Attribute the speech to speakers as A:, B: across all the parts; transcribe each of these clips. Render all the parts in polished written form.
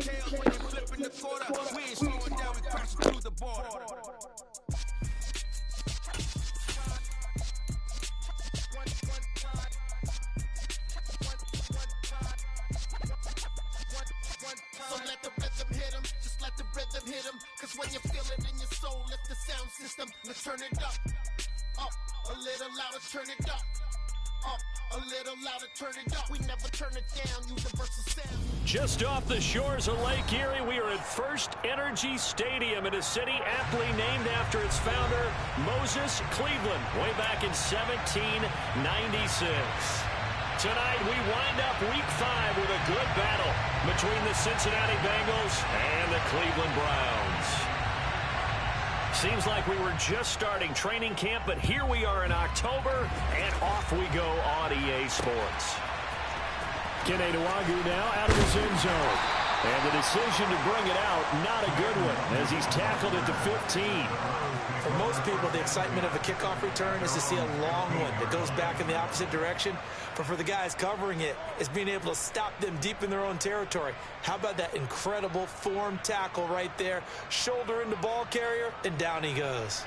A: tails when they flipping the quarter. We ain't slowing down, we crashing through the border.
B: So let the rhythm hit 'em, just let the rhythm hit 'em. Cause when you feel it in your soul, lift the sound system. Let's turn it up a little louder, turn it up a little louder, turn it up. We never turn it down, universal sound.
C: Just off the shores of Lake Erie, we are at First Energy Stadium in a city aptly named after its founder, Moses Cleveland, way back in 1796. Tonight, we wind up Week 5 with a good battle between the Cincinnati Bengals and the Cleveland Browns. Seems like we were just starting training camp, but here we are in October, and off we go on EA Sports. Kene Nwangwu now out of his end zone. And the decision to bring it out, not a good one, as he's tackled at the 15.
D: For most people, the excitement of a kickoff return is to see a long one that goes back in the opposite direction. But for the guys covering it, it's being able to stop them deep in their own territory. How about that incredible form tackle right there? Shoulder into ball carrier, and down he goes.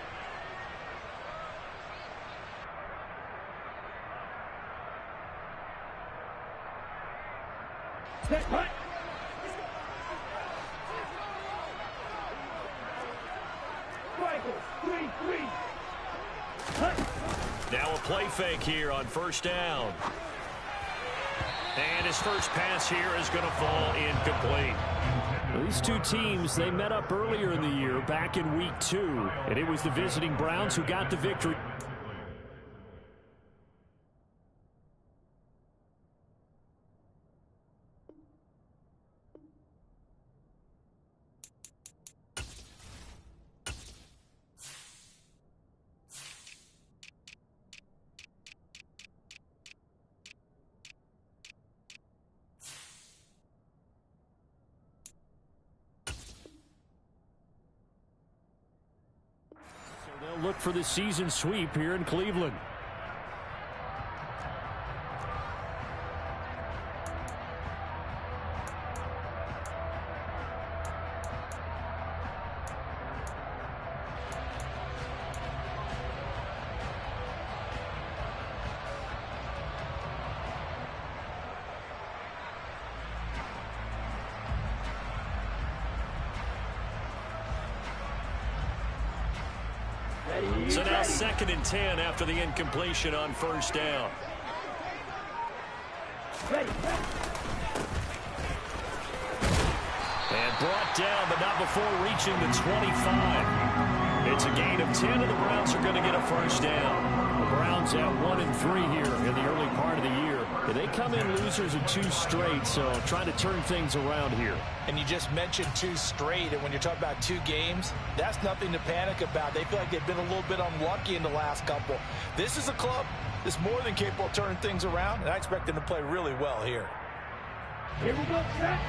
C: Now a play fake here on first down. And his first pass here is going to fall incomplete. These two teams, they met up earlier in the year, back in Week 2. And it was the visiting Browns who got the victory. They'll look for the season sweep here in Cleveland. So now 2nd and 10 after the incompletion on first down. And brought down, but not before reaching the 25. It's a gain of 10, and the Browns are going to get a first down. The Browns at 1-3 here in the early part of the year. They come in losers of 2 straight, so trying to turn things around here.
D: And you just mentioned 2 straight, and when you're talking about 2 games, that's nothing to panic about. They feel like they've been a little bit unlucky in the last couple. This is a club that's more than capable of turning things around, and I expect them to play really well here.
E: Here we go, set.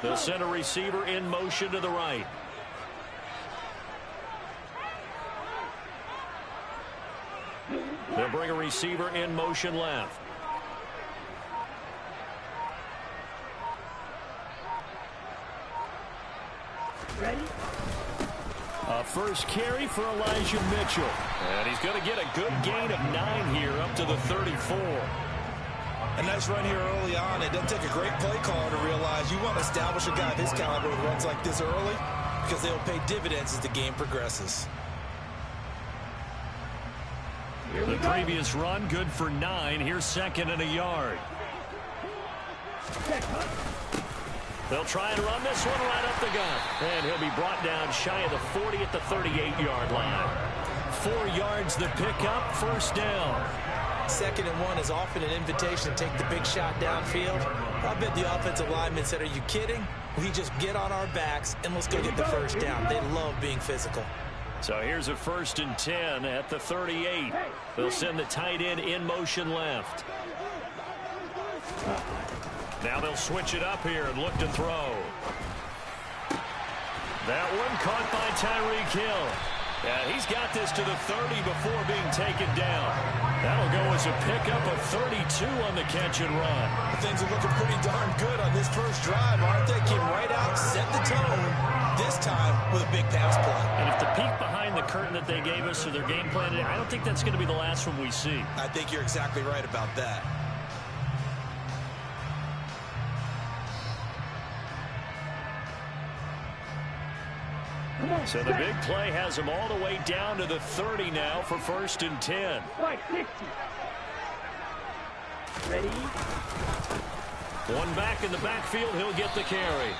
C: They'll send a receiver in motion to the right. They'll bring a receiver in motion left.
E: Ready?
C: A first carry for Elijah Mitchell. And he's going to get a good gain of 9 here up to the 34.
D: A nice run here early on. It doesn't take a great play caller to realize you want to establish a guy of his caliber with runs like this early because they'll pay dividends as the game progresses.
C: The previous run, good for 9. Here's 2nd and a yard. They'll try and run this one right up the gut. And he'll be brought down shy of the 40 at the 38-yard line. 4 yards the pickup, first down.
D: 2nd and 1 is often an invitation to take the big shot downfield. I bet the offensive linemen said, are you kidding? We just get on our backs and let's go get the first down. They love being physical.
C: So here's a 1st and 10 at the 38. They'll send the tight end in motion left. Now they'll switch it up here and look to throw. That one caught by Tyreek Hill. And he's got this to the 30 before being taken down. That'll go as a pickup of 32 on the catch and run.
D: Things are looking pretty darn good on this first drive, aren't they? Came right out, set the tone, this time with a big pass play.
C: And if the peek behind the curtain that they gave us to their game plan, I don't think that's going to be the last one we see.
D: I think you're exactly right about that.
C: So the big play has him all the way down to the 30 now for 1st and 10.
E: Right, 60. Ready?
C: One back in the backfield, he'll get the carry.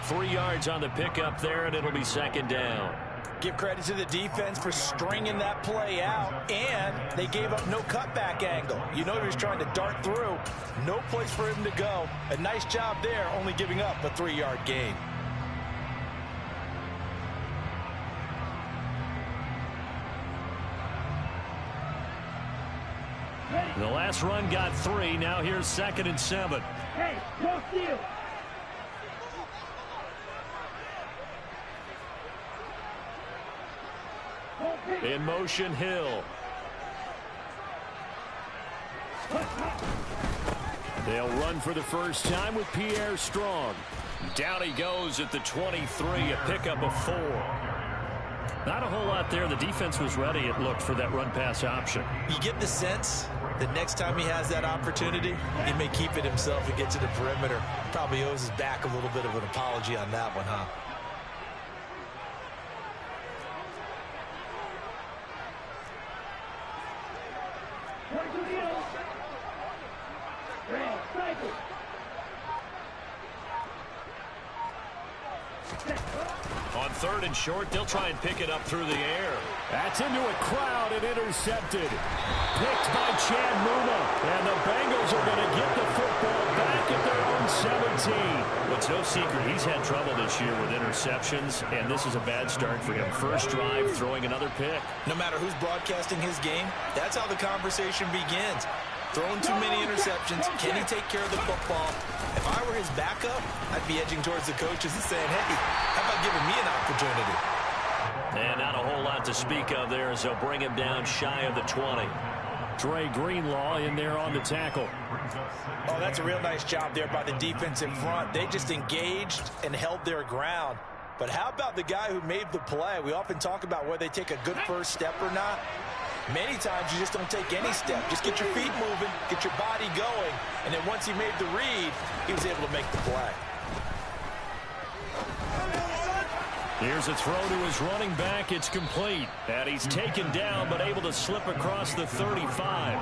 C: 3 yards on the pickup there, and it'll be 2nd down.
D: Give credit to the defense for stringing that play out, and they gave up no cutback angle. You know he was trying to dart through. No place for him to go. A nice job there, only giving up a 3-yard gain.
C: The last run got 3. Now here's 2nd and 7.
E: Hey, no steal.
C: In motion, Hill. They'll run for the first time with Pierre Strong. Down he goes at the 23, a pickup of 4. Not a whole lot there. The defense was ready, it looked, for that run-pass option.
D: You get the sense that next time he has that opportunity, he may keep it himself and get to the perimeter. Probably owes his back a little bit of an apology on that one, huh?
C: On 3rd and short, they'll try and pick it up through the air. That's into a crowd and intercepted. Picked by Chad Muma. And the Bengals are going to get the football back at their own 17. But it's no secret he's had trouble this year with interceptions, and this is a bad start for him. First drive, throwing another pick.
D: No matter who's broadcasting his game, that's how the conversation begins. Throwing too many interceptions. Can he take care of the football? If I were his backup, I'd be edging towards the coaches and saying, hey, how about giving me an opportunity?
C: And not a whole lot to speak of there as they'll bring him down shy of the 20. Dre Greenlaw in there on the tackle.
D: Oh, that's a real nice job there by the defense in front. They just engaged and held their ground. But how about the guy who made the play? We often talk about whether they take a good first step or not. Many times you just don't take any step. Just get your feet moving, get your body going, and then once he made the read, he was able to make the play.
C: Here's a throw to his running back. It's complete. And he's taken down but able to slip across the 35.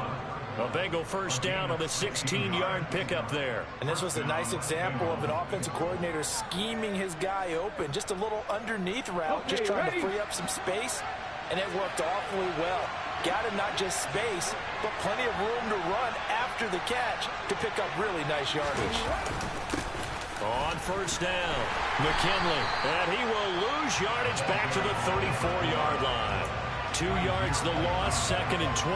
C: A Bengal first down on the 16-yard pickup there.
D: And this was a nice example of an offensive coordinator scheming his guy open. Just a little underneath route, just trying to free up some space, and it worked awfully well. Got him not just space, but plenty of room to run after the catch to pick up really nice yardage.
C: On first down, McKinley, and he will lose yardage back to the 34-yard line. 2 yards the loss, 2nd and 12.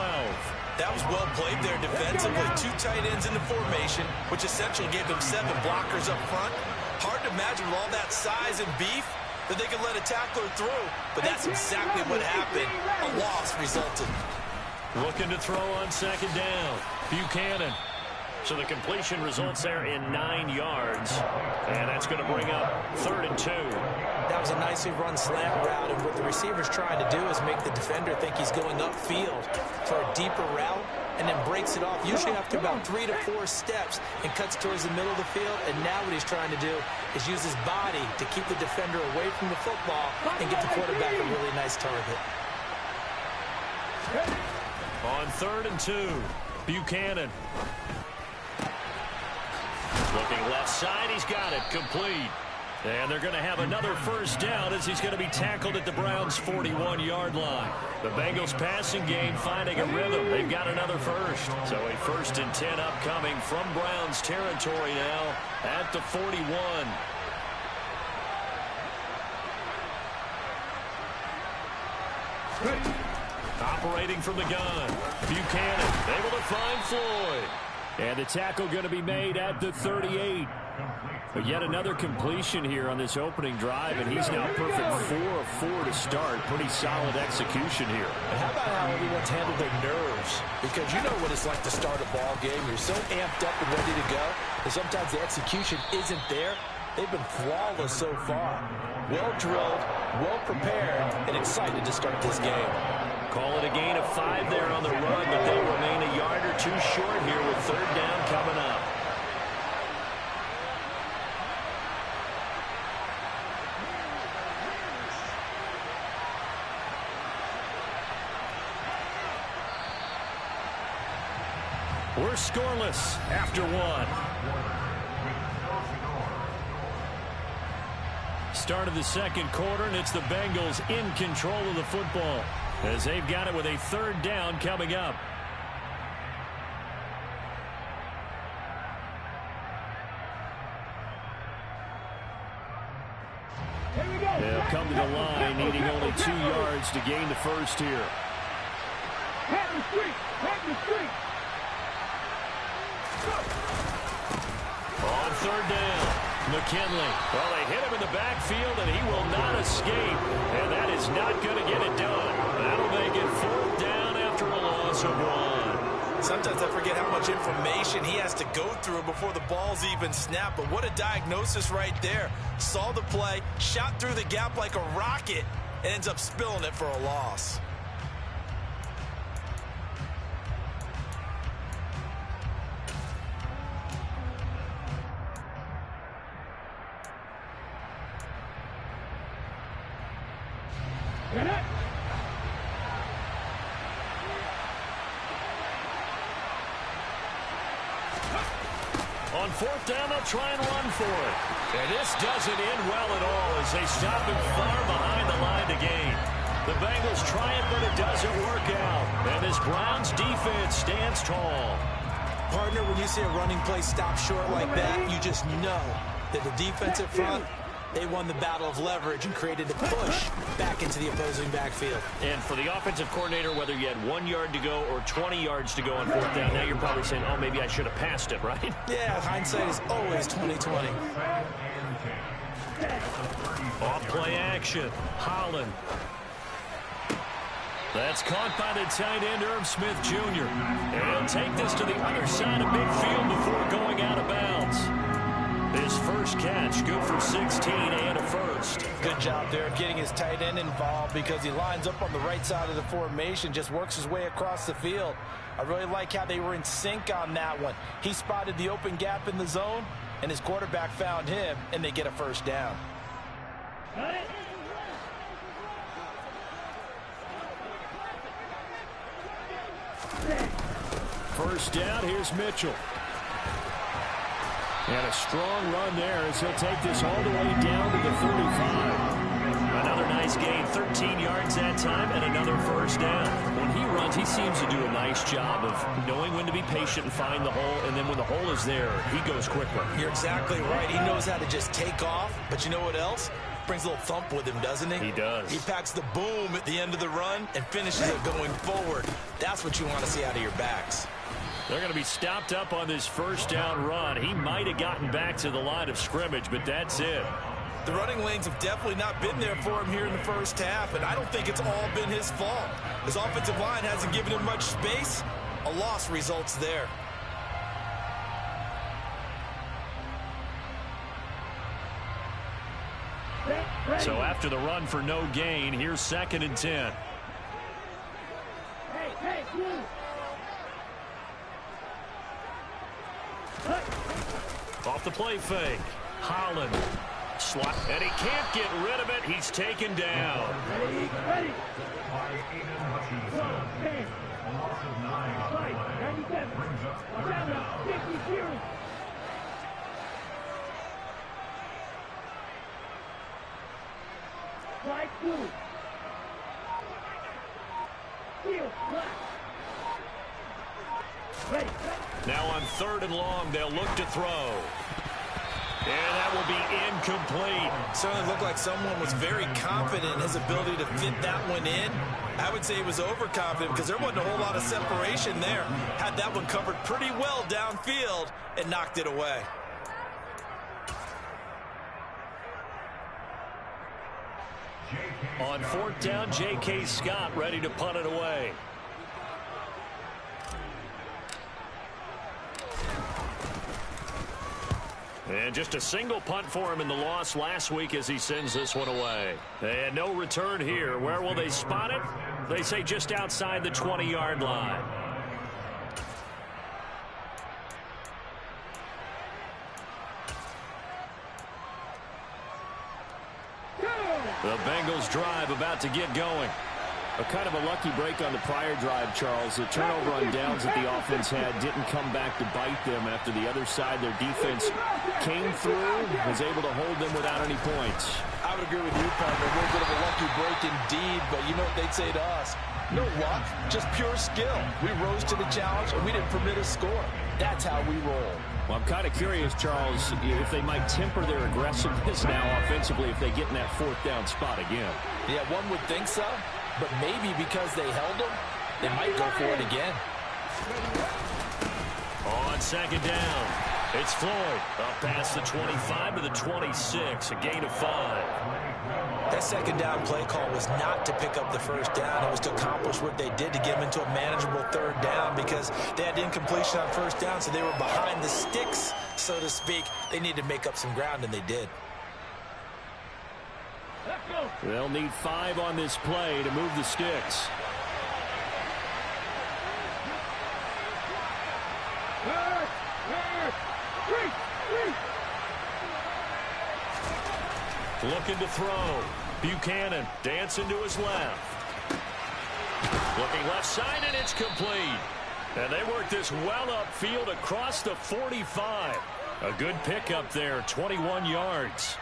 D: That was well played there defensively. 2 tight ends in the formation, which essentially gave them 7 blockers up front. Hard to imagine with all that size and beef that they could let a tackler through, but that's exactly what happened. A loss resulted.
C: Looking to throw on 2nd down. Buchanan. So the completion results there in 9 yards, and that's going to bring up 3rd and 2.
D: That was a nicely run slant route, and what the receiver's trying to do is make the defender think he's going upfield for a deeper route, and then breaks it off, usually after about 3 to 4 steps, and cuts towards the middle of the field. And now what he's trying to do is use his body to keep the defender away from the football and get the quarterback a really nice target.
C: On 3rd and 2, Buchanan. Looking left side, he's got it, complete. And they're going to have another first down as he's going to be tackled at the Browns' 41-yard line. The Bengals passing game finding a rhythm. They've got another first. So a 1st and 10 upcoming from Browns territory now at the 41. Operating from the gun. Buchanan able to find Floyd. And the tackle going to be made at the 38. But yet another completion here on this opening drive, and he's now perfect 4 of 4 to start. Pretty solid execution here.
D: And how about how everyone's handled their nerves? Because you know what it's like to start a ball game. You're so amped up and ready to go, and sometimes the execution isn't there. They've been flawless so far. Well-drilled, well-prepared, and excited to start this game.
C: Call it a gain of 5 there on the run, but they'll remain a yard or two short here with third down coming up. We're scoreless after 1. Start of the second quarter, and it's the Bengals in control of the football as they've got it with a third down coming up. They'll come to the line, needing only 2 yards to gain the first here.
E: Have the street! Have the street!
C: On third down, McKinley. Well, they hit him in the backfield, and he will not escape. And that is not going to get it done. That'll make it fourth down after a loss of 1.
D: Sometimes I forget how much information he has to go through before the ball's even snapped. But what a diagnosis right there. Saw the play, shot through the gap like a rocket, and ends up spilling it for a loss.
C: On fourth down, they'll try and run for it. And this doesn't end well at all as they stop him far behind the line to gain. The Bengals try it, but it doesn't work out. And this Browns defense stands tall.
D: Partner, when you see a running play stop short like that, you just know that the defensive front, they won the battle of leverage and created a push back into the opposing backfield.
C: And for the offensive coordinator, whether you had 1 yard to go or 20 yards to go on fourth down, now you're probably saying, oh, maybe I should have passed it, right?
D: Yeah, hindsight is always 20/20.
C: Off play action. Holland. That's caught by the tight end, Irv Smith Jr. And he'll take this to the other side of midfield before going out of bounds. His first catch, good for 16 and a first.
D: Good job there of getting his tight end involved because he lines up on the right side of the formation, just works his way across the field. I really like how they were in sync on that one. He spotted the open gap in the zone, and his quarterback found him, and they get a first down.
C: First down, here's Mitchell. And a strong run there as he'll take this all the way down to the 35. Another nice gain, 13 yards that time, and another first down. When he runs, he seems to do a nice job of knowing when to be patient and find the hole, and then when the hole is there, he goes quicker.
D: You're exactly right. He knows how to just take off, but you know what else? Brings a little thump with him, doesn't he?
C: He does.
D: He packs the boom at the end of the run and finishes it going forward. That's what you want to see out of your backs.
C: They're going to be stopped up on this first down run. He might have gotten back to the line of scrimmage, but that's it.
D: The running lanes have definitely not been there for him here in the first half, and I don't think it's all been his fault. His offensive line hasn't given him much space. A loss results there.
C: So after the run for no gain, here's 2nd and 10. Off the play fake. Holland. Slot. And he can't get rid of it. He's taken down.
E: Ready.
C: Now on 3rd and long, they'll look to throw. And that will be incomplete.
D: Certainly looked like someone was very confident in his ability to fit that one in. I would say he was overconfident because there wasn't a whole lot of separation there. Had that one covered pretty well downfield and knocked it away.
C: On 4th down, J.K. Scott ready to punt it away. And just a single punt for him in the loss last week as he sends this one away. And no return here. Where will they spot it? They say just outside the 20-yard line. The Bengals drive about to get going.
F: A kind of a lucky break on the prior drive, Charles. The turnover on downs that the offense had didn't come back to bite them after the other side. Their defense came through, was able to hold them without any points.
D: I would agree with you, partner. A little bit of a lucky break indeed, but you know what they'd say to us? No luck, just pure skill. We rose to the challenge, and we didn't permit a score. That's how we roll.
F: Well, I'm kind of curious, Charles, if they might temper their aggressiveness now offensively if they get in that 4th down spot again.
D: Yeah, one would think so. But maybe because they held them, they might go for it again.
C: On 2nd down, it's Floyd. Up past the 25 to the 26, a gain of 5.
D: That 2nd down play call was not to pick up the 1st down. It was to accomplish what they did to get them into a manageable 3rd down because they had incompletion on 1st down, so they were behind the sticks, so to speak. They needed to make up some ground, and they did.
F: They'll need 5 on this play to move the sticks.
C: Looking to throw. Buchanan dancing to his left. Looking left side, and it's complete. And they work this well upfield across the 45. A good pickup there, 21 yards.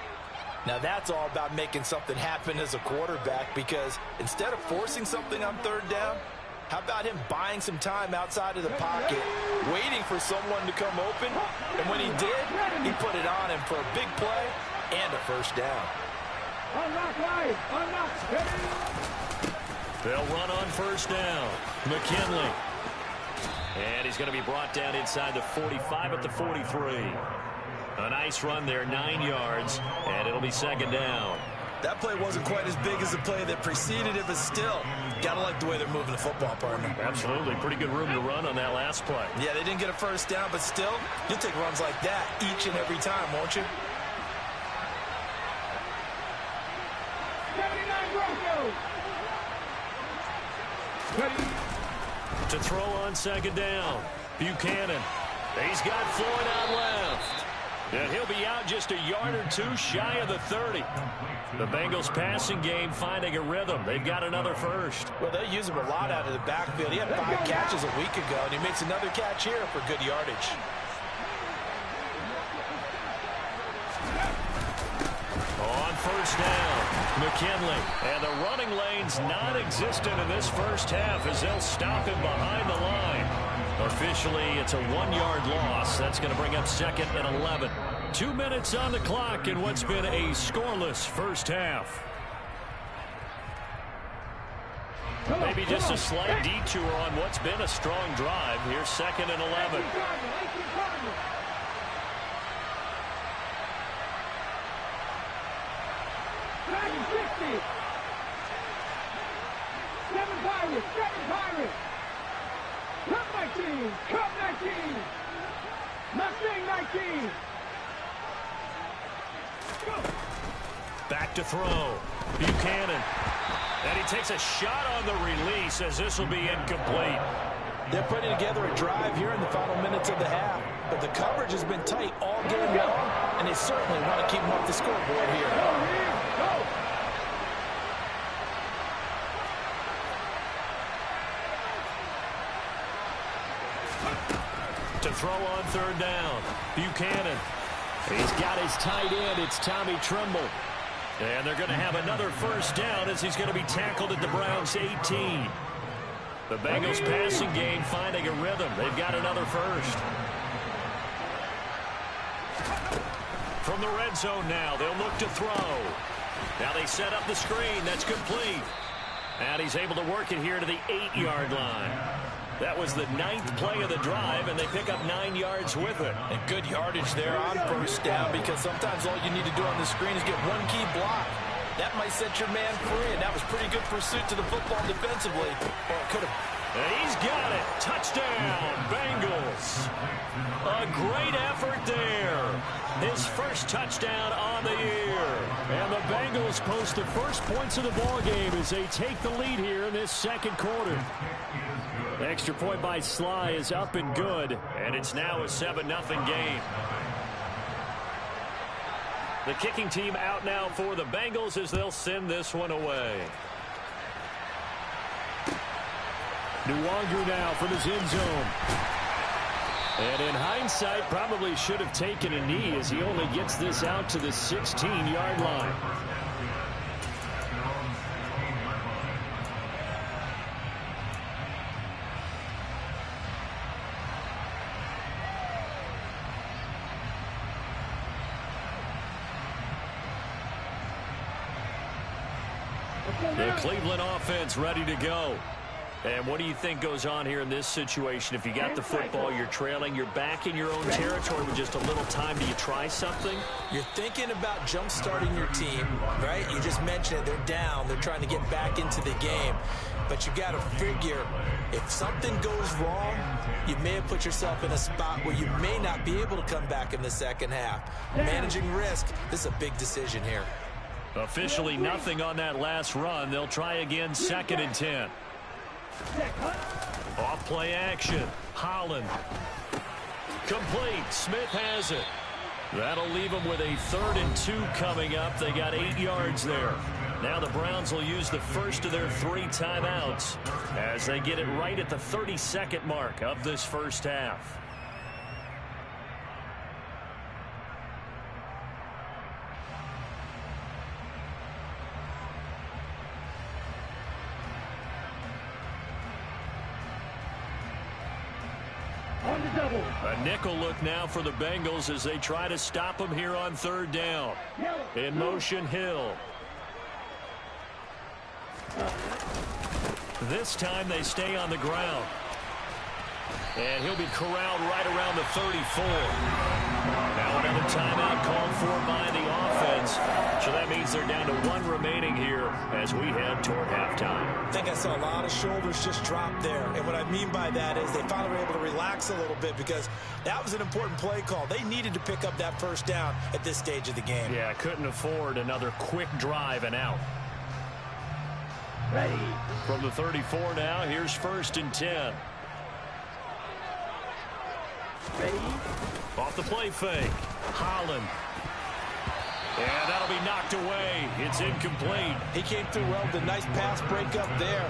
D: Now that's all about making something happen as a quarterback because instead of forcing something on 3rd down, how about him buying some time outside of the pocket, waiting for someone to come open, and when he did, he put it on him for a big play and a 1st down.
C: They'll run on 1st down. McKinley. And he's going to be brought down inside the 45 at the 43. A nice run there, 9 yards, and it'll be 2nd down.
D: That play wasn't quite as big as the play that preceded it, but still, gotta like the way they're moving the football, partner.
C: Absolutely. Pretty good room to run on that last play.
D: Yeah, they didn't get a 1st down, but still, you'll take runs like that each and every time, won't you?
E: 79 Broncos.
C: To throw on 2nd down. Buchanan. He's got Floyd out left. And he'll be out just a yard or 2 shy of the 30. The Bengals passing game finding a rhythm. They've got another 1st.
D: Well, they use him a lot out of the backfield. He had 5 catches a week ago, and he makes another catch here for good yardage.
C: On 1st down, McKinley. And the running lane's non-existent in this 1st half as they'll stop him behind the line. Officially, it's a 1-yard loss. That's going to bring up 2nd and 11. 2 minutes on the clock in what's been a scoreless 1st half. Maybe just a slight detour on what's been a strong drive. Here's 2nd and 11.
E: Seven Pirates. Cup 19. Cup 19. Mustang 19.
C: Back to throw. Buchanan. And he takes a shot on the release as this will be incomplete.
D: They're putting together a drive here in the final minutes of the half. But the coverage has been tight all game long, and they certainly want to keep them off the scoreboard here.
C: To throw on 3rd down. Buchanan. He's got his tight end. It's Tommy Tremble. And they're going to have another 1st down as he's going to be tackled at the Browns' 18. The Bengals passing game finding a rhythm. They've got another 1st. From the red zone now, they'll look to throw. Now they set up the screen. That's complete. And he's able to work it here to the 8-yard line. That was the 9th play of the drive, and they pick up 9 yards with it.
D: And good yardage there on 1st down because sometimes all you need to do on the screen is get one key block. That might set your man free, and that was pretty good pursuit to the football defensively. Or it could have.
C: And he's got it. Touchdown, Bengals. A great effort there. His first touchdown on the year. And the Bengals post the first points of the ball game as they take the lead here in this second quarter. The extra point by Sly is up and good, and it's now a 7-0 game. The kicking team out now for the Bengals as they'll send this one away. Nwangu now from his end zone. And in hindsight, probably should have taken a knee as he only gets this out to the 16-yard line. The Cleveland offense ready to go. And what do you think goes on here in this situation? If you got the football, you're trailing, you're back in your own territory with just a little time. Do you try something?
D: You're thinking about jump-starting your team, right? You just mentioned it. They're down. They're trying to get back into the game. But you got to figure, if something goes wrong, you may have put yourself in a spot where you may not be able to come back in the second half. Managing risk, this is a big decision here.
C: Officially nothing on that last run. They'll try again, 2nd and 10. Off play action. Holland. Complete. Smith has it. That'll leave them with a 3rd and 2 coming up. They got 8 yards there. Now the Browns will use the first of their 3 timeouts as they get it right at the 32nd mark of this first half. A nickel look now for the Bengals as they try to stop them here on 3rd down. In motion, Hill. This time they stay on the ground. And he'll be corralled right around the 34. Now another timeout called for by the offense. So that means they're down to 1 remaining here as we head toward halftime.
D: I think I saw a lot of shoulders just drop there. And what I mean by that is they finally were able to relax a little bit because that was an important play call. They needed to pick up that first down at this stage of the game.
C: Yeah, couldn't afford another quick drive and out.
E: Ready.
C: From the 34 now, here's 1st and 10.
E: Ready.
C: Off the play fake. Holland. And that'll be knocked away. It's incomplete.
D: He came through well with a nice pass breakup there.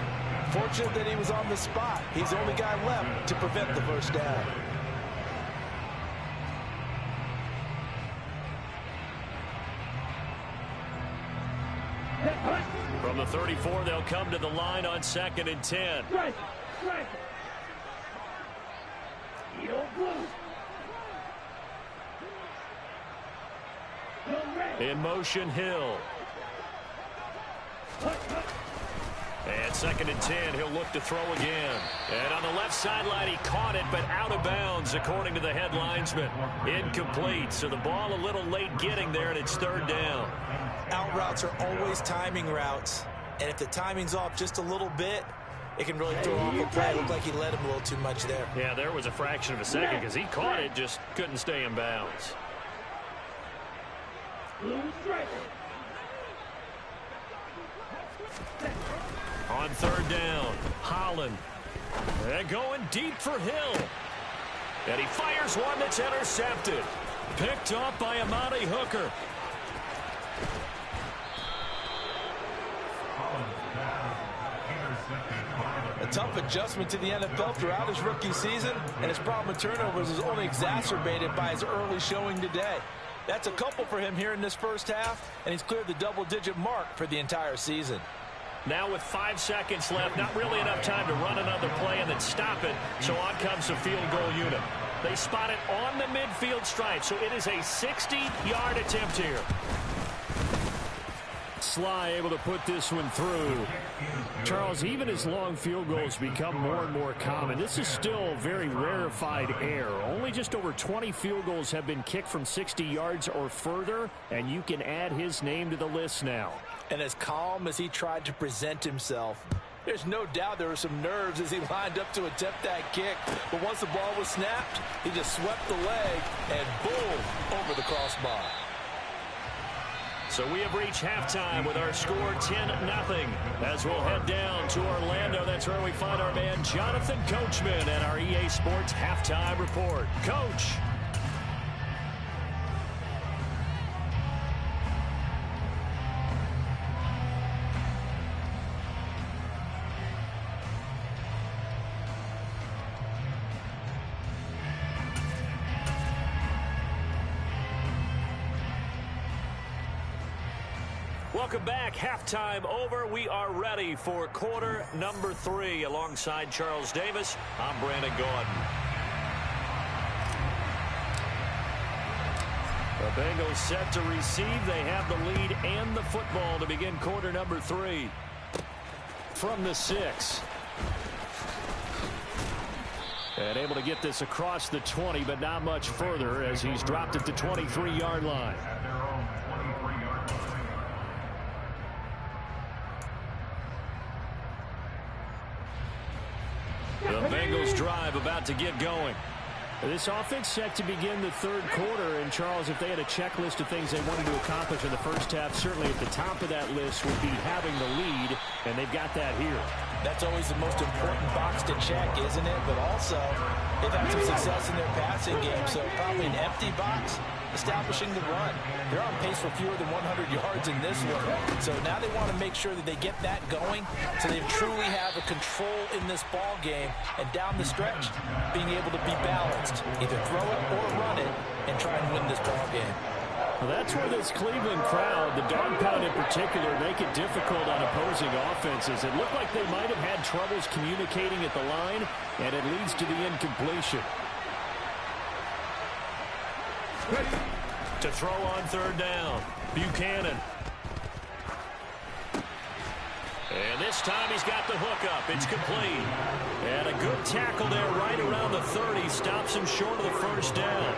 D: Fortunate that he was on the spot. He's the only guy left to prevent the first down.
C: From the 34, they'll come to the line on 2nd and 10.
E: Strike. Strike. Heel blue.
C: In motion, Hill. And 2nd and 10, he'll look to throw again. And on the left sideline, he caught it, but out of bounds, according to the head linesman. Incomplete, so the ball a little late getting there, and it's 3rd down.
D: Out routes are always timing routes, and if the timing's off just a little bit, it can really throw off a play. It looked like he led him a little too much there.
C: Yeah, there was a fraction of a second because he caught it, just couldn't stay in bounds.
E: Blue striker.
C: On 3rd down, Holland. And going deep for Hill. And he fires one that's intercepted. Picked off by Amani Hooker.
D: A tough adjustment to the NFL throughout his rookie season, and his problem with turnovers is only exacerbated by his early showing today. That's a couple for him here in this first half, and he's cleared the double-digit mark for the entire season.
C: Now with 5 seconds left, not really enough time to run another play and then stop it, so on comes the field goal unit. They spot it on the midfield stripe, so it is a 60-yard attempt here. Sly able to put this one through. Charles, even as long field goals become more and more common, this is still very rarefied air. Only just over 20 field goals have been kicked from 60 yards or further, and you can add his name to the list now.
D: And as calm as he tried to present himself, there's no doubt there were some nerves as he lined up to attempt that kick. But once the ball was snapped, he just swept the leg and boom, over the crossbar.
C: So we have reached halftime with our score 10-0. As we'll head down to Orlando, that's where we find our man Jonathan Coachman at our EA Sports Halftime Report. Coach. Welcome back. Halftime over. We are ready for quarter number 3. Alongside Charles Davis, I'm Brandon Gaudin. The Bengals set to receive. They have the lead and the football to begin quarter number 3. From the 6. And able to get this across the 20, but not much further as he's dropped at the 23-yard line. The Bengals drive about to get going. This offense set to begin the third quarter. And, Charles, if they had a checklist of things they wanted to accomplish in the first half, certainly at the top of that list would be having the lead, and they've got that here. That's always the most important box to check, isn't it? But also, they've had some success in their passing game, so probably an empty box, establishing the run. They're on pace for fewer than 100 yards in this one. So now they want to make sure that they get that going so they truly have a control in this ball game. And down the stretch, being able to be balanced. Either throw it or run it and try and win this ball game. Well, that's where this Cleveland crowd, the dog pound in particular, make it difficult on opposing offenses. It looked like they might have had troubles communicating at the line, and it leads to the incompletion. To throw on third down, Buchanan. And this time he's got the hook up. It's complete. And a good tackle there right around the 30. Stops him short of the first down.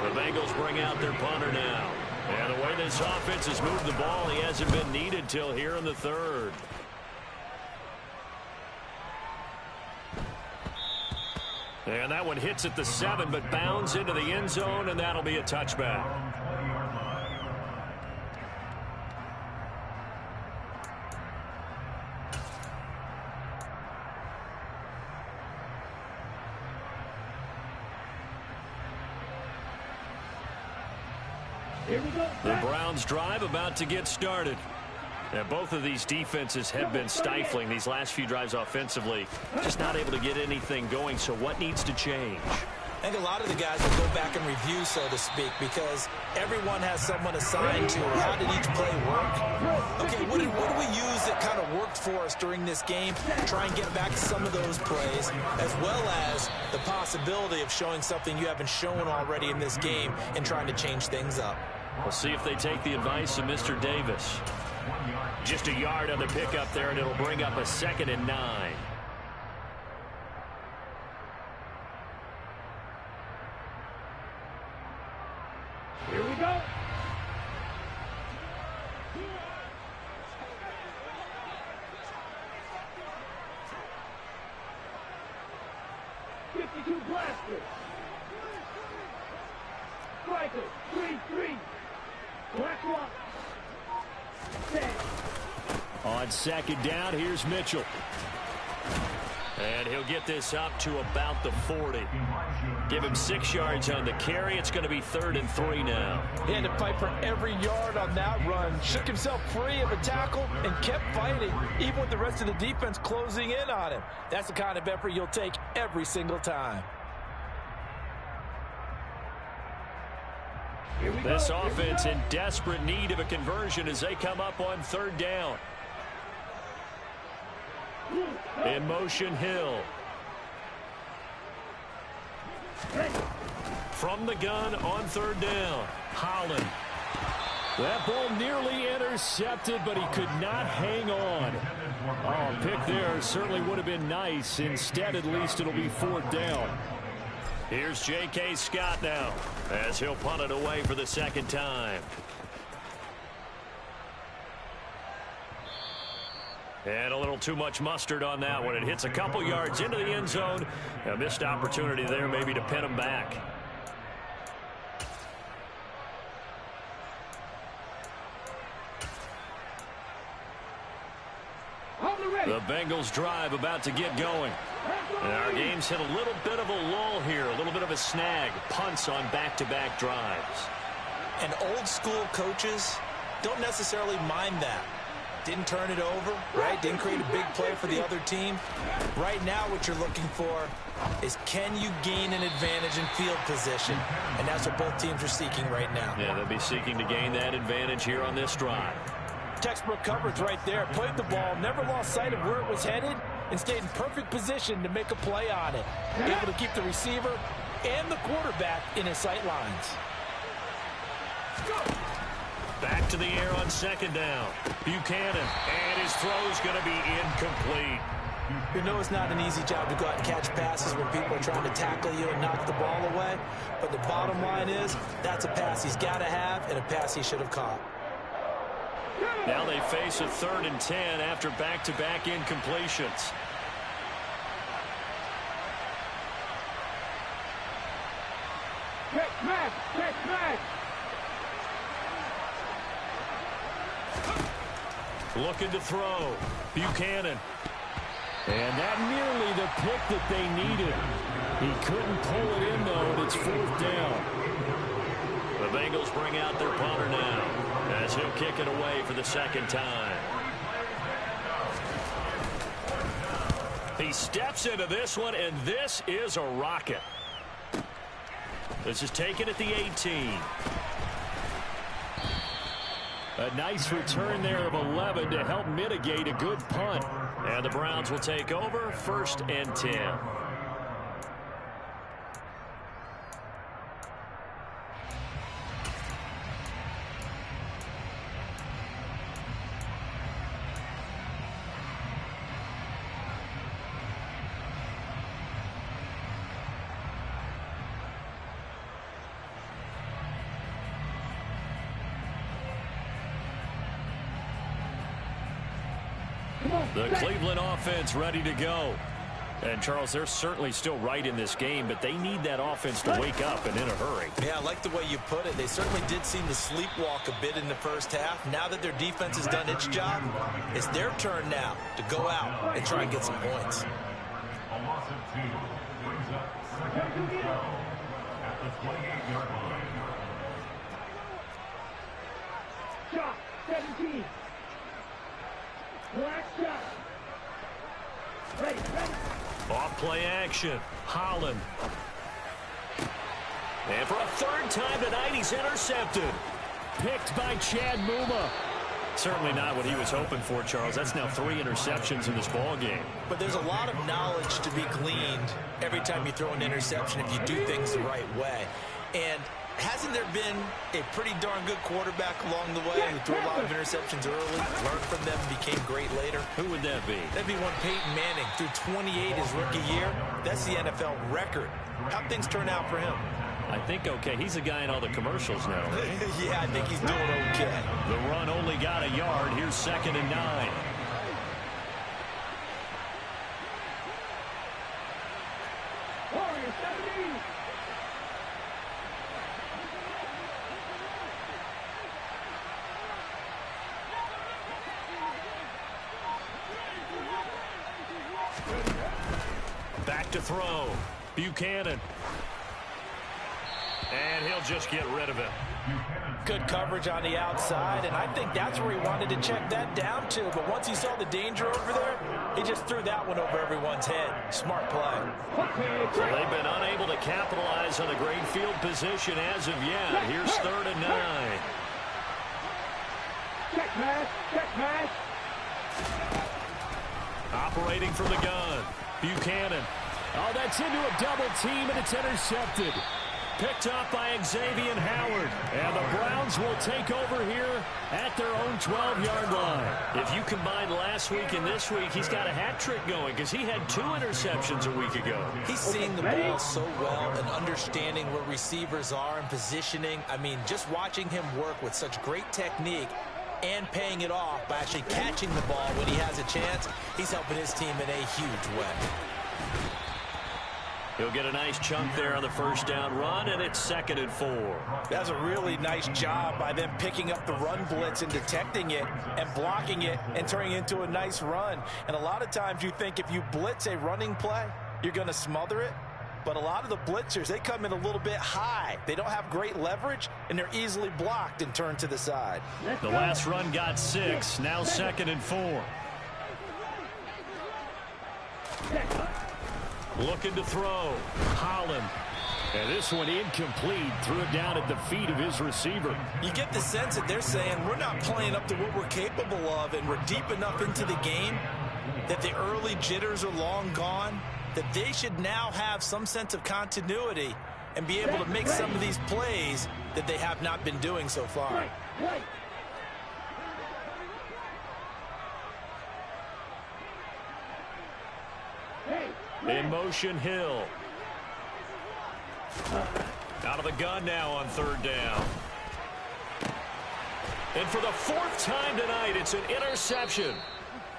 C: The Bengals bring out their punter now. And the way this offense has moved the ball, he hasn't been needed till here in the third. And that one hits at the 7, but bounds into the end zone, and that'll be a touchback. The Browns drive about to get started. And both of these defenses have been stifling these last few drives offensively. Just not able to get anything going. So what needs to change?
D: I think a lot of the guys will go back and review, so to speak, because everyone has someone assigned to how did each play work. Okay, what did we use that kind of worked for us during this game? Try and get back to some of those plays, as well as the possibility of showing something you haven't shown already in this game and trying to change things up.
C: We'll see if they take the advice of Mr. Davis. Just a yard on the pickup there, and it'll bring up a 2nd and 9.
E: Here we go. Blaster. Striker, 3-3. Black one.
C: On 2nd down, here's Mitchell. And he'll get this up to about the 40. Give him 6 yards on the carry. It's going to be 3rd and 3 now.
D: He had to fight for every yard on that run. Shook himself free of a tackle and kept fighting, even with the rest of the defense closing in on him. That's the kind of effort you'll take every single time.
C: This offense in desperate need of a conversion as they come up on 3rd down. In motion, Hill. From the gun on 3rd down, Holland. That ball nearly intercepted, but he could not hang on. Oh, pick there certainly would have been nice. Instead, at least it'll be 4th down. Here's J.K. Scott now as he'll punt it away for the 2nd time. And a little too much mustard on that one. It hits a couple yards into the end zone. A missed opportunity there maybe to pin him back. The Bengals drive about to get going. And our game's hit a little bit of a lull here, a little bit of a snag. Punts on back-to-back drives.
D: And old school coaches don't necessarily mind that. Didn't turn it over, right? Didn't create a big play for the other team. Right now what you're looking for is, can you gain an advantage in field position? And that's what both teams are seeking right now.
C: Yeah, they'll be seeking to gain that advantage here on this drive.
D: Textbook coverage right there. Played the ball, never lost sight of where it was headed, and stayed in perfect position to make a play on it. Able to keep the receiver and the quarterback in his sight lines.
C: Back to the air on 2nd down. Buchanan, and his throw's going to be incomplete.
D: You know it's not an easy job to go out and catch passes when people are trying to tackle you and knock the ball away. But the bottom line is, that's a pass he's got to have and a pass he should have caught.
C: Now they face a 3rd and 10 after back-to-back incompletions.
E: Check smash! Check smash!
C: Looking to throw. Buchanan. And that nearly the pick that they needed. He couldn't pull it in, though, and it's 4th down. The Bengals bring out their punter now as he'll kick it away for the 2nd time. He steps into this one, and this is a rocket. This is taken at the 18. A nice return there of 11 to help mitigate a good punt. And the Browns will take over 1st and 10. The Cleveland offense ready to go. And, Charles, they're certainly still right in this game, but they need that offense to wake up and in a hurry.
D: Yeah, I like the way you put it. They certainly did seem to sleepwalk a bit in the first half. Now that their defense has done its job, it's their turn now to go out and try and get some points.
E: A loss of 2 brings up 2nd and 12 at the 28-yard line. Shot 17. Black shot. Ready, ready.
C: Off play action. Holland. And for a 3rd time tonight, he's intercepted. Picked by Chad Muma. Certainly not what he was hoping for, Charles. That's now 3 interceptions in this ball game.
D: But there's a lot of knowledge to be gleaned every time you throw an interception if you do things the right way. And hasn't there been a pretty darn good quarterback along the way who threw a lot of interceptions early, learned from them, became great later?
C: Who would that be?
D: That'd be one Peyton Manning. Threw 28 his rookie year. That's the NFL record. How'd things turn out for him?
C: I think okay. He's a guy in all the commercials now, right?
D: Yeah, I think he's doing okay.
C: The run only got a yard. Here's 2nd and 9.
E: Warriors 17.
C: Back to throw. Buchanan. And he'll just get rid of it.
D: Good coverage on the outside, and I think that's where he wanted to check that down to. But once he saw the danger over there, he just threw that one over everyone's head. Smart play.
C: So they've been unable to capitalize on a great field position as of yet. Here's 3rd and 9.
E: Check pass. Check pass.
C: Operating from the gun. Buchanan. Oh, that's into a double team, and it's intercepted. Picked up by Xavier Howard. And the Browns will take over here at their own 12-yard line. If you combine last week and this week, he's got a hat trick going because he had 2 interceptions a week ago.
D: He's seeing the ball so well and understanding where receivers are and positioning. I mean, just watching him work with such great technique and paying it off by actually catching the ball when he has a chance, he's helping his team in a huge way.
C: He'll get a nice chunk there on the first down run, and it's 2nd and 4.
D: That's a really nice job by them picking up the run blitz and detecting it and blocking it and turning it into a nice run. And a lot of times you think if you blitz a running play, you're going to smother it. But a lot of the blitzers, they come in a little bit high. They don't have great leverage, and they're easily blocked and turned to the side.
C: The last run got 6, now 2nd and 4. Looking to throw. Holland. And this one incomplete. Threw it down at the feet of his receiver.
D: You get the sense that they're saying we're not playing up to what we're capable of, and we're deep enough into the game that the early jitters are long gone, that they should now have some sense of continuity and be able to make some of these plays that they have not been doing so far.
C: In motion, Hill. Out of the gun now on 3rd down. And for the 4th time tonight, it's an interception.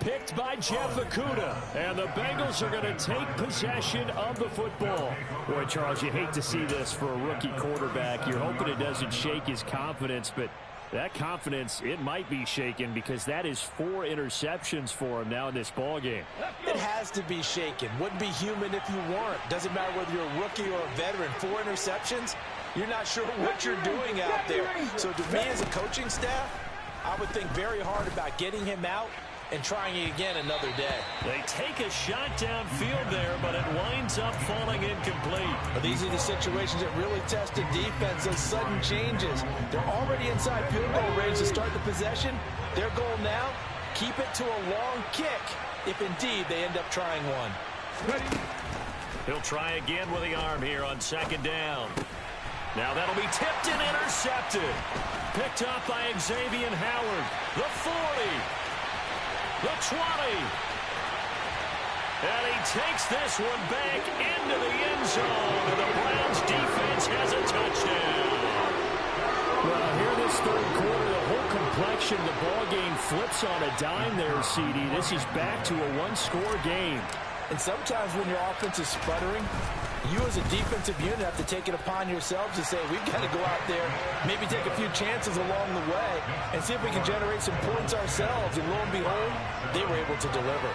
C: Picked by Jeff Okudah. And the Bengals are going to take possession of the football. Boy, Charles, you hate to see this for a rookie quarterback. You're hoping it doesn't shake his confidence, but that confidence, it might be shaken because that is 4 interceptions for him now in this ballgame.
D: It has to be shaken. Wouldn't be human if you weren't. Doesn't matter whether you're a rookie or a veteran. 4 interceptions, you're not sure what you're doing out there. So to me as a coaching staff, I would think very hard about getting him out and trying it again another day.
C: They take a shot downfield there, but it winds up falling incomplete.
D: Well, these are the situations that really test a defense, those sudden changes. They're already inside field goal range to start the possession. Their goal now, keep it to a long kick, if indeed they end up trying one.
C: He'll try again with the arm here on 2nd down. Now that'll be tipped and intercepted. Picked up by Xavier Howard. The 40. The 20. And he takes this one back into the end zone. And the Browns defense has a touchdown. Well, here this 3rd quarter, the whole complexion of the ball game flips on a dime there, CD. This is back to a 1-score game.
D: And sometimes when your offense is sputtering, you as a defensive unit have to take it upon yourselves to say, we've got to go out there, maybe take a few chances along the way, and see if we can generate some points ourselves. And lo and behold, they were able to deliver.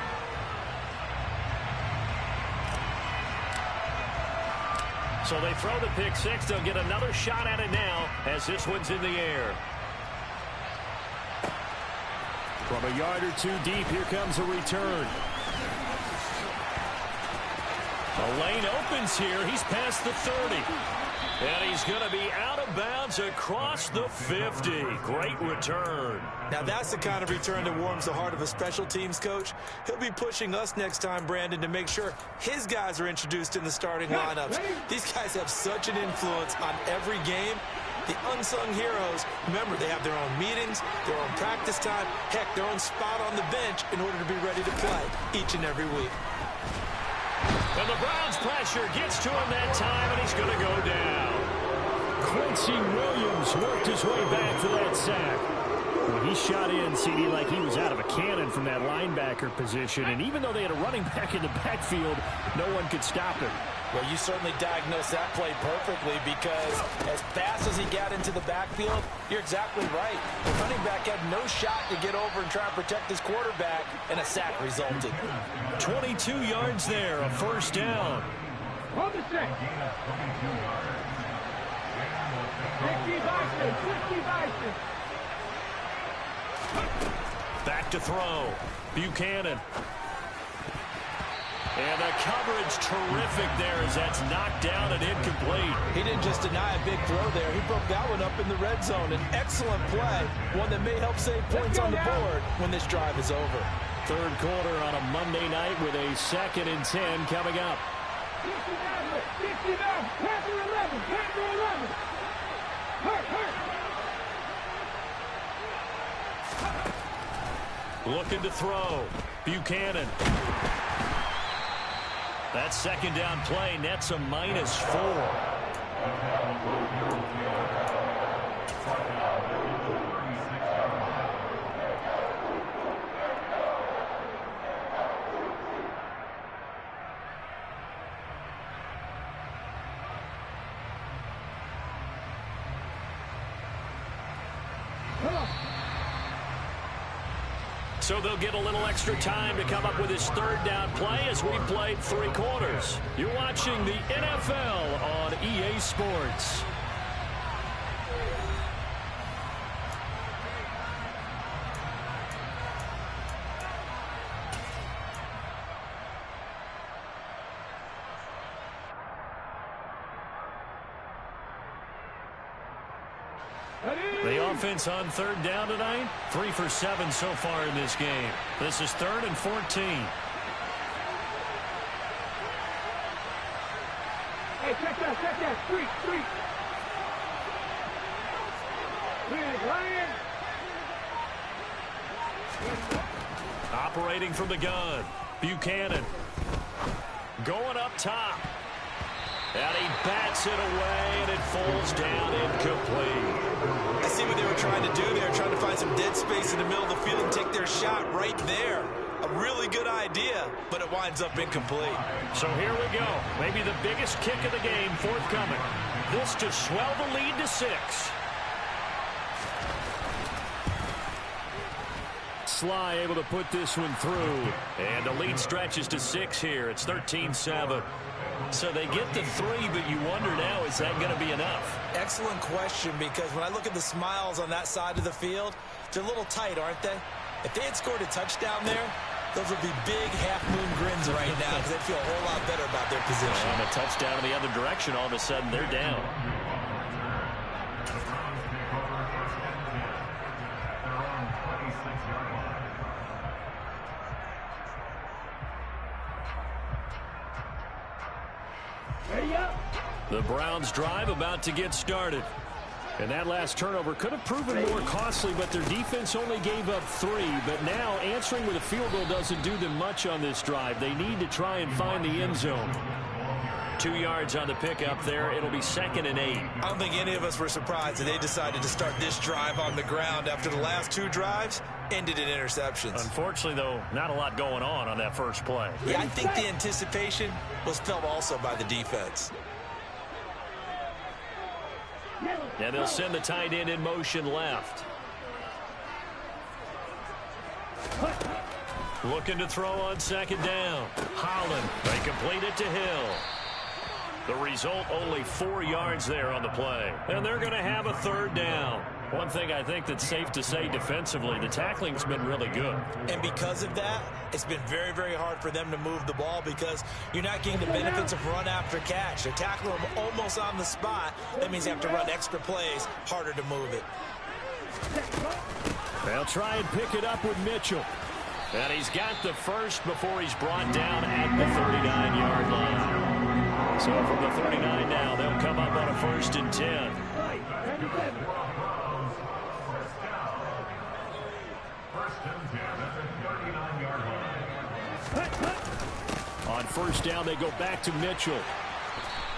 C: So they throw the pick 6. They'll get another shot at it now as this one's in the air. From a yard or 2 deep, here comes a return. The lane opens here. He's past the 30. And he's going to be out of bounds across the 50. Great return.
D: Now that's the kind of return that warms the heart of a special teams coach. He'll be pushing us next time, Brandon, to make sure his guys are introduced in the starting lineups. These guys have such an influence on every game. The unsung heroes, remember, they have their own meetings, their own practice time, heck, their own spot on the bench in order to be ready to play each and every week.
C: And the Browns pressure gets to him that time, and he's going to go down. Quincy Williams worked his way back for that sack. Well, he shot in, CD, like he was out of a cannon from that linebacker position. And even though they had a running back in the backfield, no one could stop him.
D: Well, you certainly diagnosed that play perfectly because as fast as he got into the backfield, you're exactly right. The running back had no shot to get over and try and protect his quarterback, and a sack resulted.
C: 22 yards there, a 1st down.
G: Hold the stick. 60
C: Back to throw. Buchanan. And the coverage terrific there as that's knocked down and incomplete.
D: He didn't just deny a big throw there. He broke that one up in the red zone. An excellent play, one that may help save points on the board when this drive is over.
C: 3rd quarter on a Monday night with a 2nd and 10 coming up. Looking to throw. Buchanan. That second down play nets a -4. So they'll get a little extra time to come up with his third down play as we've played 3 quarters. You're watching the NFL on EA Sports. The offense on third down tonight, 3 for 7 so far in this game. This is 3rd and 14.
G: Hey, check that, street. Ryan.
C: Operating from the gun, Buchanan. Going up top. And he bats it away, and it falls down incomplete.
D: I see what they were trying to do there, trying to find some dead space in the middle of the field and take their shot right there. A really good idea, but it winds up incomplete.
C: So here we go. Maybe the biggest kick of the game forthcoming. This to swell the lead to 6. Sly able to put this one through. And the lead stretches to 6 here. It's 13-7. So they get the 3, but you wonder now, is that going to be enough?
D: Excellent question, because when I look at the smiles on that side of the field, they're a little tight, aren't they? If they had scored a touchdown there, those would be big half-moon grins right now because they'd feel a whole lot better about their position.
C: And a touchdown in the other direction, all of a sudden they're down. The Browns drive about to get started. And that last turnover could have proven more costly, but their defense only gave up 3. But now answering with a field goal doesn't do them much on this drive. They need to try and find the end zone. 2 yards on the pickup there. It'll be 2nd and 8.
D: I don't think any of us were surprised that they decided to start this drive on the ground after the last 2 drives ended in interceptions.
C: Unfortunately, though, not a lot going on that first play.
D: Yeah, I think the anticipation was felt also by the defense.
C: And they'll send the tight end in motion left. Looking to throw on 2nd down. Holland, they complete it to Hill. The result, only 4 yards there on the play. And they're going to have a 3rd down. One thing I think that's safe to say defensively, the tackling's been really good.
D: And because of that, it's been very, very hard for them to move the ball because you're not getting the benefits of run after catch. They're tackling them almost on the spot. That means you have to run extra plays, harder to move it.
C: They'll try and pick it up with Mitchell. And he's got the first before he's brought down at the 39-yard line. So from the 39 now, they'll come up on a 1st and 10. On 1st down, they go back to Mitchell.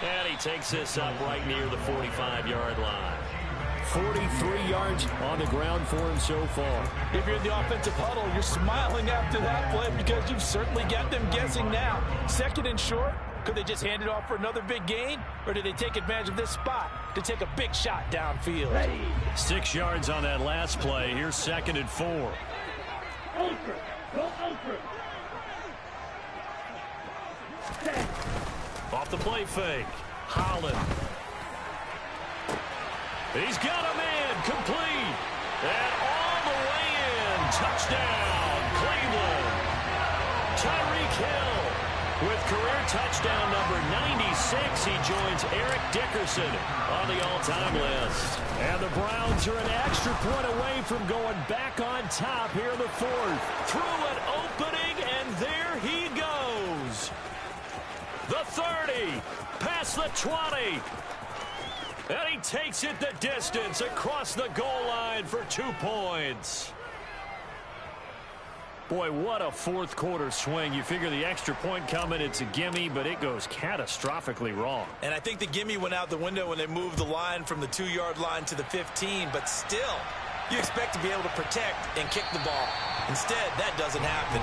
C: And he takes this up right near the 45-yard line. 43 yards on the ground for him so far.
D: If you're in the offensive huddle, you're smiling after that play because you've certainly got them guessing now. 2nd and short. Could they just hand it off for another big gain? Or did they take advantage of this spot to take a big shot downfield?
C: 6 yards on that last play. Here's 2nd and 4.
G: Ultra. Go ultra.
C: Off the play fake. Holland. He's got a man complete. And all the way in. Touchdown, Cleveland. Tyreek Hill with career touchdown number 96. He joins Eric Dickerson on the all-time list. And the Browns are an extra point away from going back on top here in the 4th. Through an opening, and there he goes. the 30, past the 20. And he takes it the distance across the goal line for 2 points. Boy, what a fourth quarter swing. You figure the extra point coming, it's a gimme, but it goes catastrophically wrong.
D: And I think the gimme went out the window when they moved the line from the 2-yard line to the 15, but still, you expect to be able to protect and kick the ball. Instead, that doesn't happen.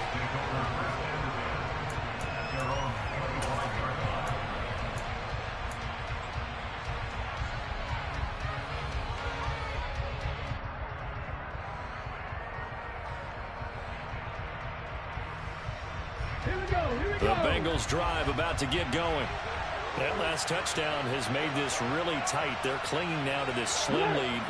C: The Bengals drive about to get going. That last touchdown has made this really tight. They're clinging now to this slim lead.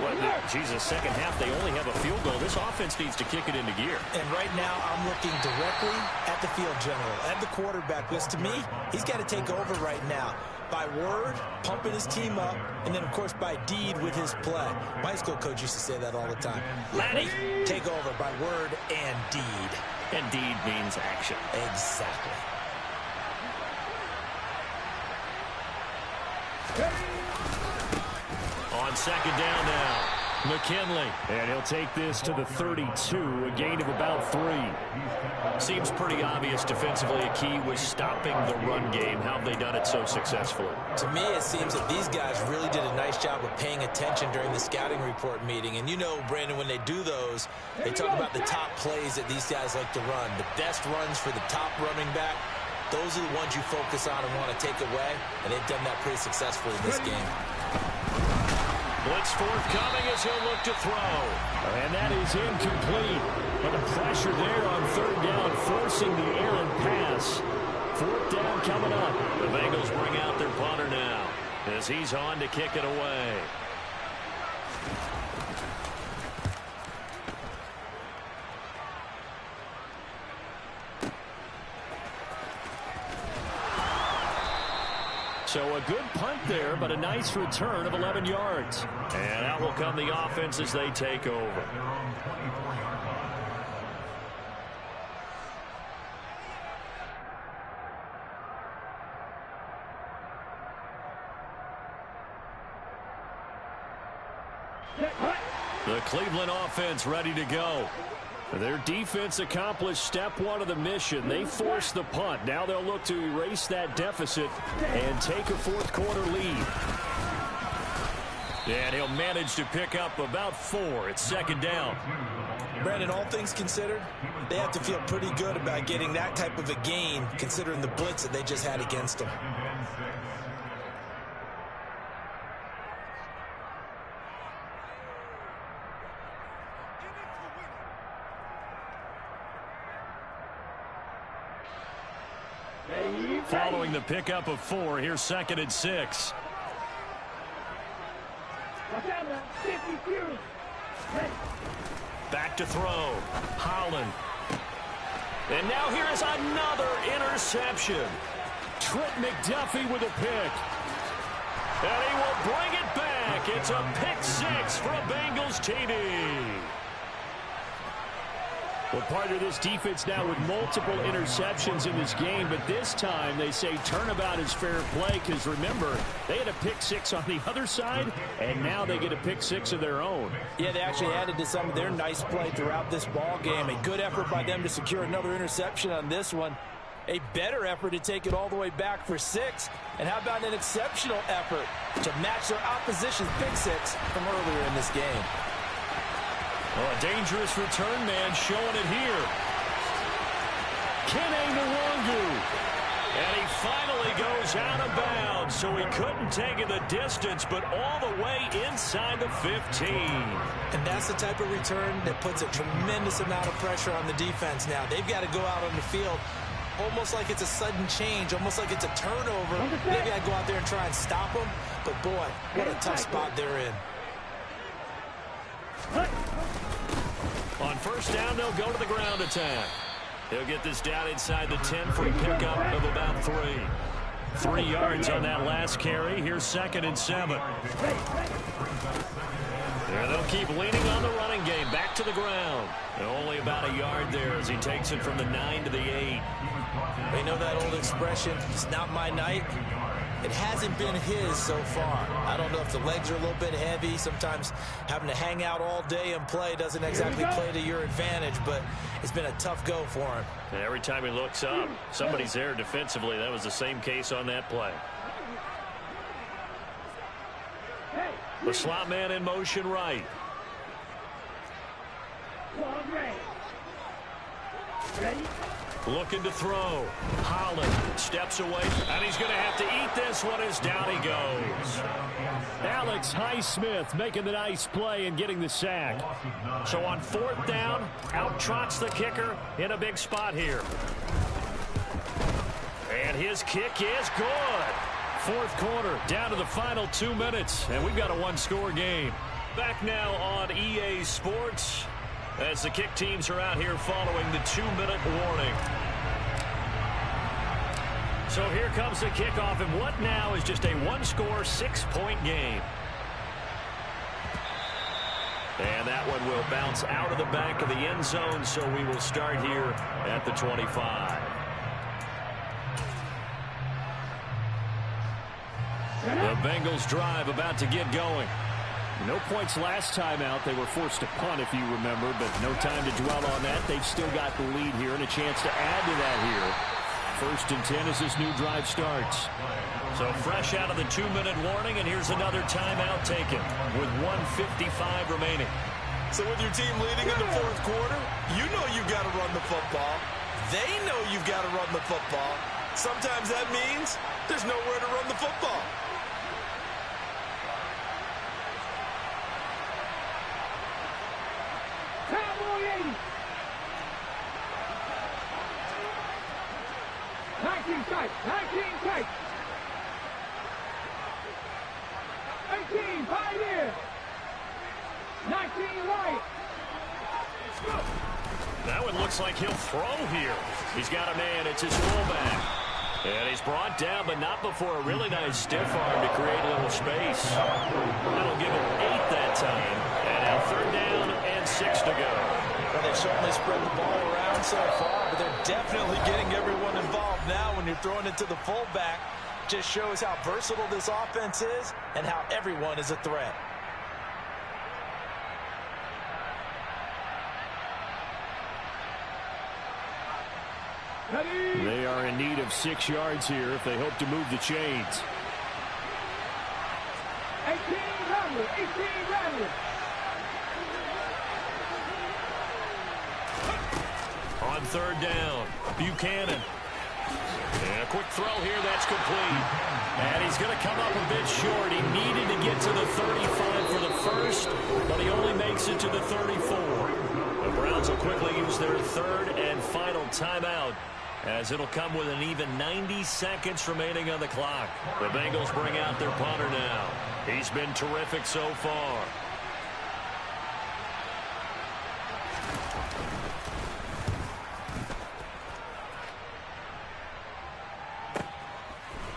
C: Jesus, second half, they only have a field goal. This offense needs to kick it into gear.
D: And right now, I'm looking directly at the field general, at the quarterback. Because to me, he's got to take over right now. By word, pumping his team up, and then, of course, by deed with his play. My high school coach used to say that all the time. Laddie, take over by word and deed.
C: And deed means action.
D: Exactly.
C: On second down now, McKinley. And he'll take this to the 32, a gain of about 3. Seems pretty obvious defensively a key was stopping the run game. How have they done it so successfully?
D: To me, it seems that these guys really did a nice job of paying attention during the scouting report meeting. And you know, Brandon, when they do those, they talk about the top plays that these guys like to run. The best runs for the top running back. Those are the ones you focus on and want to take away, and they've done that pretty successfully in this game.
C: Blitz forthcoming as he'll look to throw. And that is incomplete. But the pressure there on third down, forcing the errant pass. Fourth down coming up. The Bengals bring out their punter now as he's on to kick it away. So a good punt there, but a nice return of 11 yards. And out will come the offense as they take over. The Cleveland offense ready to go. Their defense accomplished step 1 of the mission. They forced the punt. Now they'll look to erase that deficit and take a fourth quarter lead. And he'll manage to pick up about 4. It's second down.
D: Brandon, all things considered, they have to feel pretty good about getting that type of a gain, considering the blitz that they just had against them.
C: Following the pickup of 4, here's second and 6. Back to throw. Holland. And now here is another interception. Trent McDuffie with a pick. And he will bring it back. It's a pick 6 for a Bengals TD. Well, part of this defense now with multiple interceptions in this game, but this time they say turnabout is fair play because, remember, they had a pick 6 on the other side, and now they get a pick 6 of their own.
D: Yeah, they actually added to some of their nice play throughout this ball game. A good effort by them to secure another interception on this one. A better effort to take it all the way back for 6. And how about an exceptional effort to match their opposition's pick 6 from earlier in this game?
C: Well, a dangerous return man showing it here. Kene Nwangu. And he finally goes out of bounds, so he couldn't take it the distance, but all the way inside the 15.
D: And that's the type of return that puts a tremendous amount of pressure on the defense now. They've got to go out on the field almost like it's a sudden change, almost like it's a turnover. They've got to go out there and try and stop them. But, boy, what a tough spot they're in.
C: On first down, they'll go to the ground attack. He'll get this down inside the 10 for a pickup of about 3. 3 yards on that last carry. Here's second and 7. And they'll keep leaning on the running game. Back to the ground. And only about a yard there as he takes it from the 9 to the 8.
D: You know that old expression, it's not my night? It hasn't been his so far. I don't know if the legs are a little bit heavy. Sometimes having to hang out all day and play doesn't exactly play to your advantage, but it's been a tough go for him.
C: And every time he looks up, somebody's there defensively. That was the same case on that play. The slot man in motion right.
G: Ready?
C: Looking to throw. Holland steps away, and he's going to have to eat this one as down he goes. Alex Highsmith making the nice play and getting the sack. So on 4th down, out trots the kicker in a big spot here. And his kick is good. 4th quarter, down to the final 2 minutes, and we've got a one-score game. Back now on EA Sports, as the kick teams are out here following the 2-minute warning. So here comes the kickoff, and what now is just a one-score, 6-point game. And that one will bounce out of the back of the end zone, so we will start here at the 25. The Bengals drive about to get going. No points last time out. They were forced to punt, if you remember, but no time to dwell on that. They've still got the lead here and a chance to add to that here. 1st and 10 as this new drive starts. So fresh out of the 2-minute warning, and here's another timeout taken with 1:55 remaining.
D: So with your team leading in the 4th quarter, you know you've got to run the football. They know you've got to run the football. Sometimes that means there's nowhere to run the football.
G: Cowboy 80. 19 tight. 19 tight. 18 Pioneer. 19 right.
C: That one looks like he'll throw here. He's got a man. It's his fullback. And he's brought down, but not before a really nice stiff arm to create a little space. That'll give him 8 that time. And now 3rd down and 6 to go.
D: Well, they've certainly spread the ball around so far, but they're definitely getting everyone involved now when you're throwing it to the fullback. Just shows how versatile this offense is and how everyone is a threat.
G: Ready?
C: They are in need of 6 yards here if they hope to move the chains.
G: 18 Rattler. 18 Rattler.
C: On 3rd down, Buchanan. And a quick throw here, that's complete. And he's going to come up a bit short. He needed to get to the 35 for the first, but he only makes it to the 34. The Browns will quickly use their 3rd and final timeout, as it'll come with an even 90 seconds remaining on the clock. The Bengals bring out their punter now. He's been terrific so far.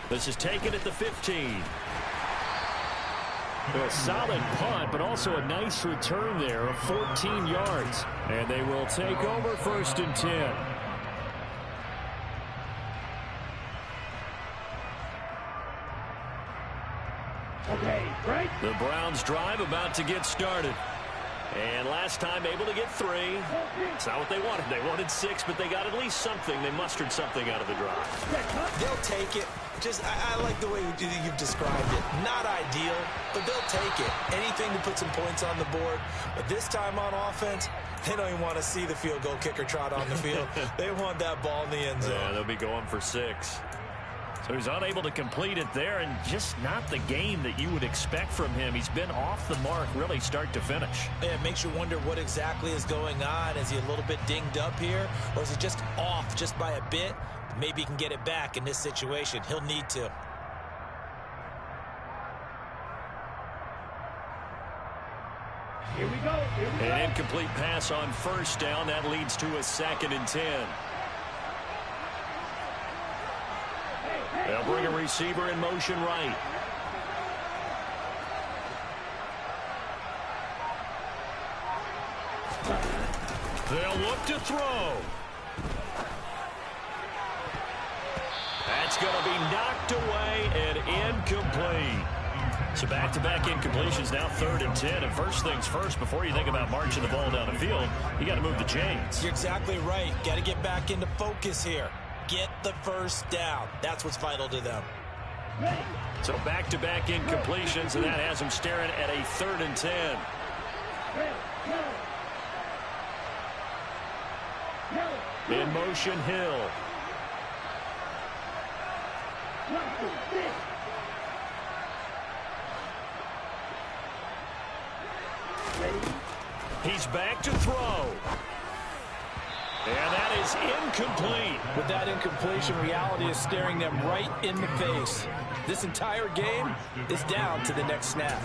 C: This is taken at the 15. A solid punt, but also a nice return there of 14 yards. And they will take over 1st and 10.
G: Okay, break.
C: The Browns drive about to get started. And last time able to get 3. It's not what they wanted. They wanted 6, but they got at least something. They mustered something out of the drive.
D: They'll take it. I like the way you've described it. Not ideal, but they'll take it. Anything to put some points on the board. But this time on offense, they don't even want to see the field goal kicker trot on the field. They want that ball in the end zone.
C: Yeah, they'll be going for 6. So he's unable to complete it there, and just not the game that you would expect from him. He's been off the mark really start to finish.
D: Yeah, it makes you wonder what exactly is going on. Is he a little bit dinged up here, or is he just off just by a bit? Maybe he can get it back in this situation. He'll need to.
G: Here we go. Here we go.
C: An incomplete pass on 1st down. That leads to a 2nd and 10. They'll bring a receiver in motion right. They'll look to throw. going to be knocked away and incomplete. So back-to-back incompletions, now 3rd and 10. And first things first, before you think about marching the ball down the field, you got to move the chains.
D: You're exactly right. Got to get back into focus here. Get the first down. That's what's vital to them.
C: So back-to-back incompletions, and that has them staring at a 3rd and 10. In motion, Hill. He's back to throw. And that is incomplete.
D: With that incompletion, reality is staring them right in the face. This entire game is down to the next snap.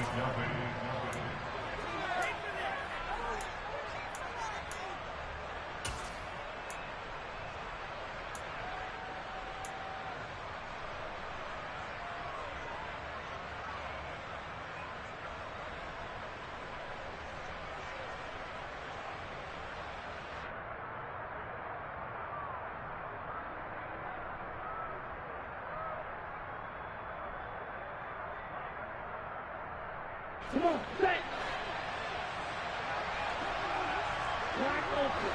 G: Come on, set. Wide open.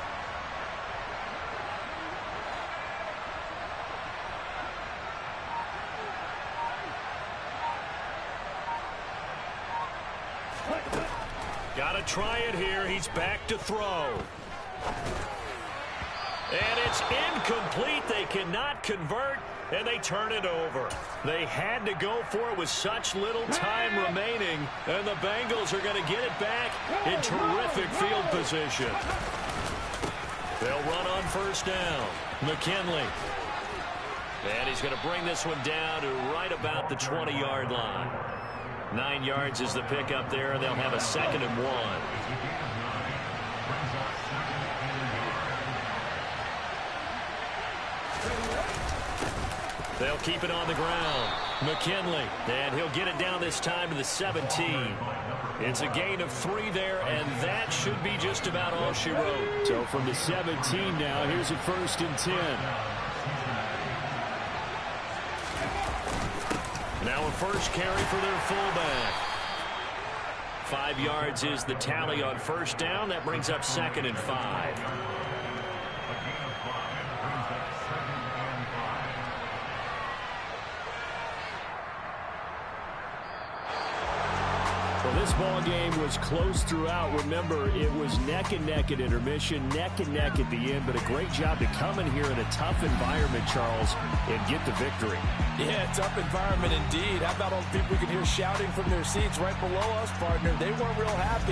C: Got to try it here. He's back to throw. And it's incomplete. They cannot convert, and they turn it over. They had to go for it with such little time remaining, and the Bengals are going to get it back in terrific field position. They'll run on first down. McKinley. And he's going to bring this one down to right about the 20-yard line. 9 yards is the pickup there. They'll have a 2nd and 1. They'll keep it on the ground. McKinley, and he'll get it down this time to the 17. It's a gain of 3 there, and that should be just about all she wrote.
F: So from the 17 now, here's a 1st and 10.
C: Now a first carry for their fullback. 5 yards is the tally on first down. That brings up 2nd and 5.
F: Well, this ball game was close throughout. Remember, it was neck and neck at intermission, neck and neck at the end, but a great job to come in here in a tough environment, Charles, and get the victory.
D: Yeah, tough environment indeed. How about all the people we can hear shouting from their seats right below us, partner? They weren't real happy.